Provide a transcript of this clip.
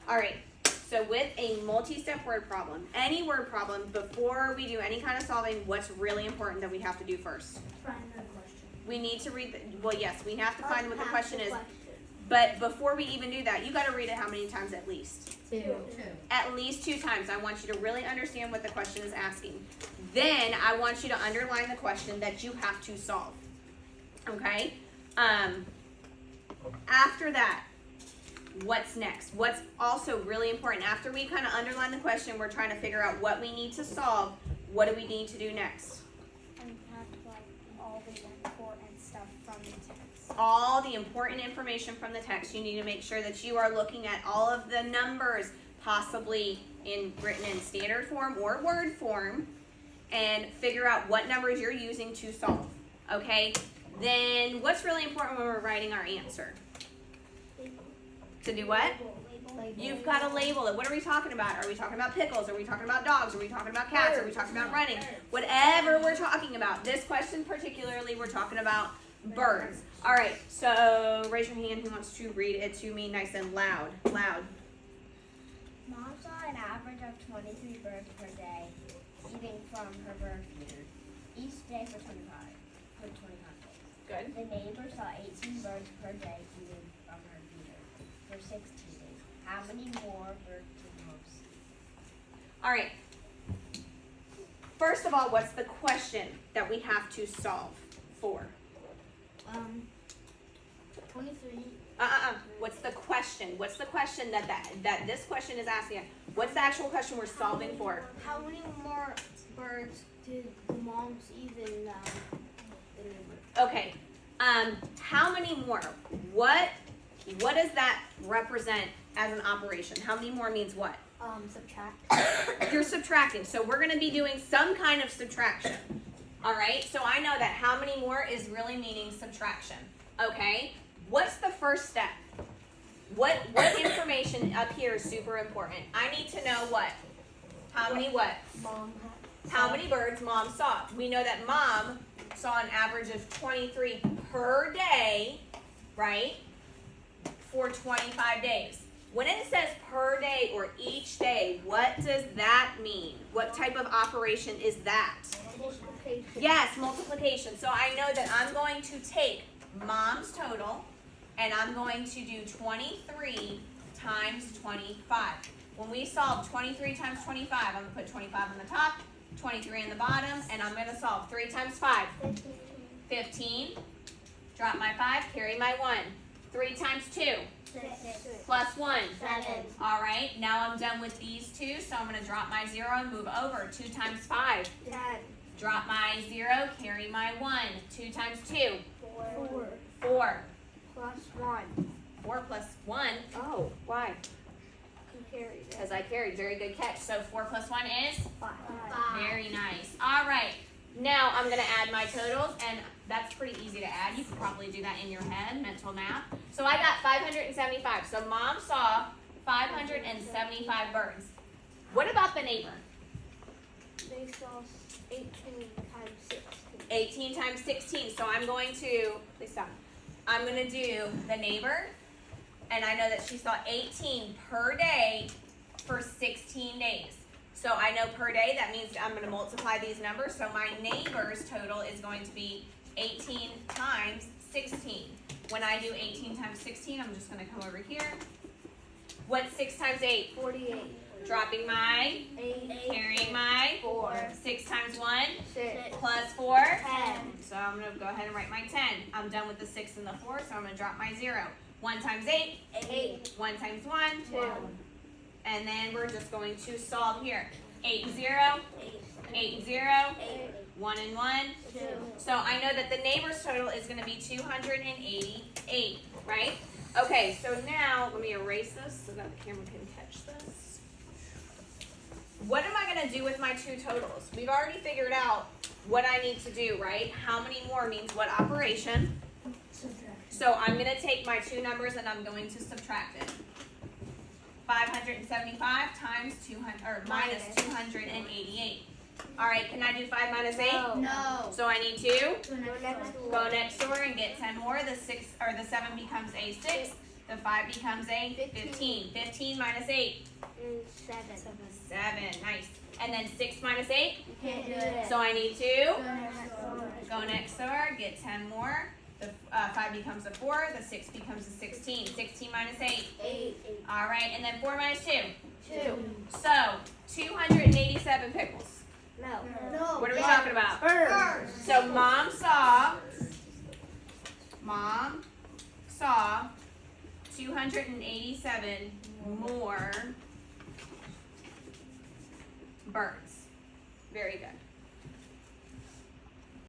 All right, so with a multi-step word problem, any word problem, before we do any kind of solving, what's really important that we have to do first? Find the question. We need to read, well, yes, we have to find what the question is. But before we even do that, you got to read it how many times at least? 2. At least 2 times. I want you to really understand what the question is asking. Then I want you to underline the question that you have to solve. Okay? After that, what's next? What's also really important, after we kind of underline the question, we're trying to figure out what we need to solve. What do we need to do next? And have like all the important stuff from the text. All the important information from the text. You need to make sure that you are looking at all of the numbers, possibly written in standard form or word form, and figure out what numbers you're using to solve. Okay? Then what's really important when we're writing our answer? To do what? You've got to label it. What are we talking about? Are we talking about pickles? Are we talking about dogs? Are we talking about cats? Are we talking about running? Whatever we're talking about. This question particularly, we're talking about birds. All right, so raise your hand who wants to read it to me nice and loud. Loud. Mom saw an average of 23 birds per day eating from her bird feeder, each day for 25 days. Good. The neighbor saw 18 birds per day eating from her feeder for 16 days. How many more birds did Mom see? All right. First of all, what's the question that we have to solve for? 23. What's the question? What's the question that this question is asking? What's the actual question we're solving for? How many more birds did the mom see than the neighbor? Okay. How many more? What does that represent as an operation? How many more means what? Subtract. You're subtracting. So we're going to be doing some kind of subtraction. All right? So I know that how many more is really meaning subtraction. Okay? What's the first step? What information up here is super important? I need to know what? How many what? Mom How many birds Mom saw? We know that Mom saw an average of 23 per day, right? For 25 days. When it says per day or each day, what does that mean? What type of operation is that? multiplication. Yes, multiplication. So I know that I'm going to take Mom's total and I'm going to do 23 times 25. When we solve 23 times 25, I'm going to put 25 on the top, 23 on the bottom, and I'm going to solve 3 times 5. 15. Drop my 5, carry my 1. 3 times 2. 6. Plus 1. 7. All right, now I'm done with these two, so I'm going to drop my 0 and move over. 2 times 5. 10. Drop my 0, carry my 1. 2 times 2. 4. 4. Plus 1. 4 plus 1. Oh, why? Carry. Because I carried. Very good catch. So 4 plus 1 is? 5. Very nice. All right. Now I'm going to add my totals, and that's pretty easy to add. You can probably do that in your head, mental math. So I got 575. So Mom saw 575 birds. What about the neighbor? They saw 18 times 16. 18 times 16. So I'm going to, please stop. I'm going to do the neighbor, and I know that she saw 18 per day for 16 days. So I know per day, that means I'm going to multiply these numbers. So my neighbor's total is going to be 18 times 16. When I do 18 times 16, I'm just going to come over here. What's 6 times 8? 48. Dropping my, 8. carrying my, 4. 6 times 1, 6. plus 4. 10. So I'm going to go ahead and write my 10. I'm done with the 6 and the 4, so I'm going to drop my 0. 1 times 8, 8. 1 times 1, 2. and then we're just going to solve here. 8, 0, 8. 8, 0, 8. 1 and 1. 2. So I know that the neighbor's total is going to be 288, right? Okay, so now let me erase this so that the camera can catch this. What am I going to do with my two totals? We've already figured out what I need to do, right? How many more means what operation? So I'm going to take my two numbers and I'm going to subtract it. 575 times 200 or minus 288. All right, can I do 5 minus 8? No. So I need to Go next door. go next door and get 10 more. The 7 becomes a 6. The 5 becomes a 15. 15 minus 8. And 7. 7. Nice. And then 6 minus 8. You can't do it. So I need to go next door, get 10 more. The 5 becomes a 4. The 6 becomes a 16. 16 minus 8. 8. All right. And then 4 minus 2. 2. So 287 pickles. No. What are we talking about? Birds. So mom saw 287 more birds. Very good.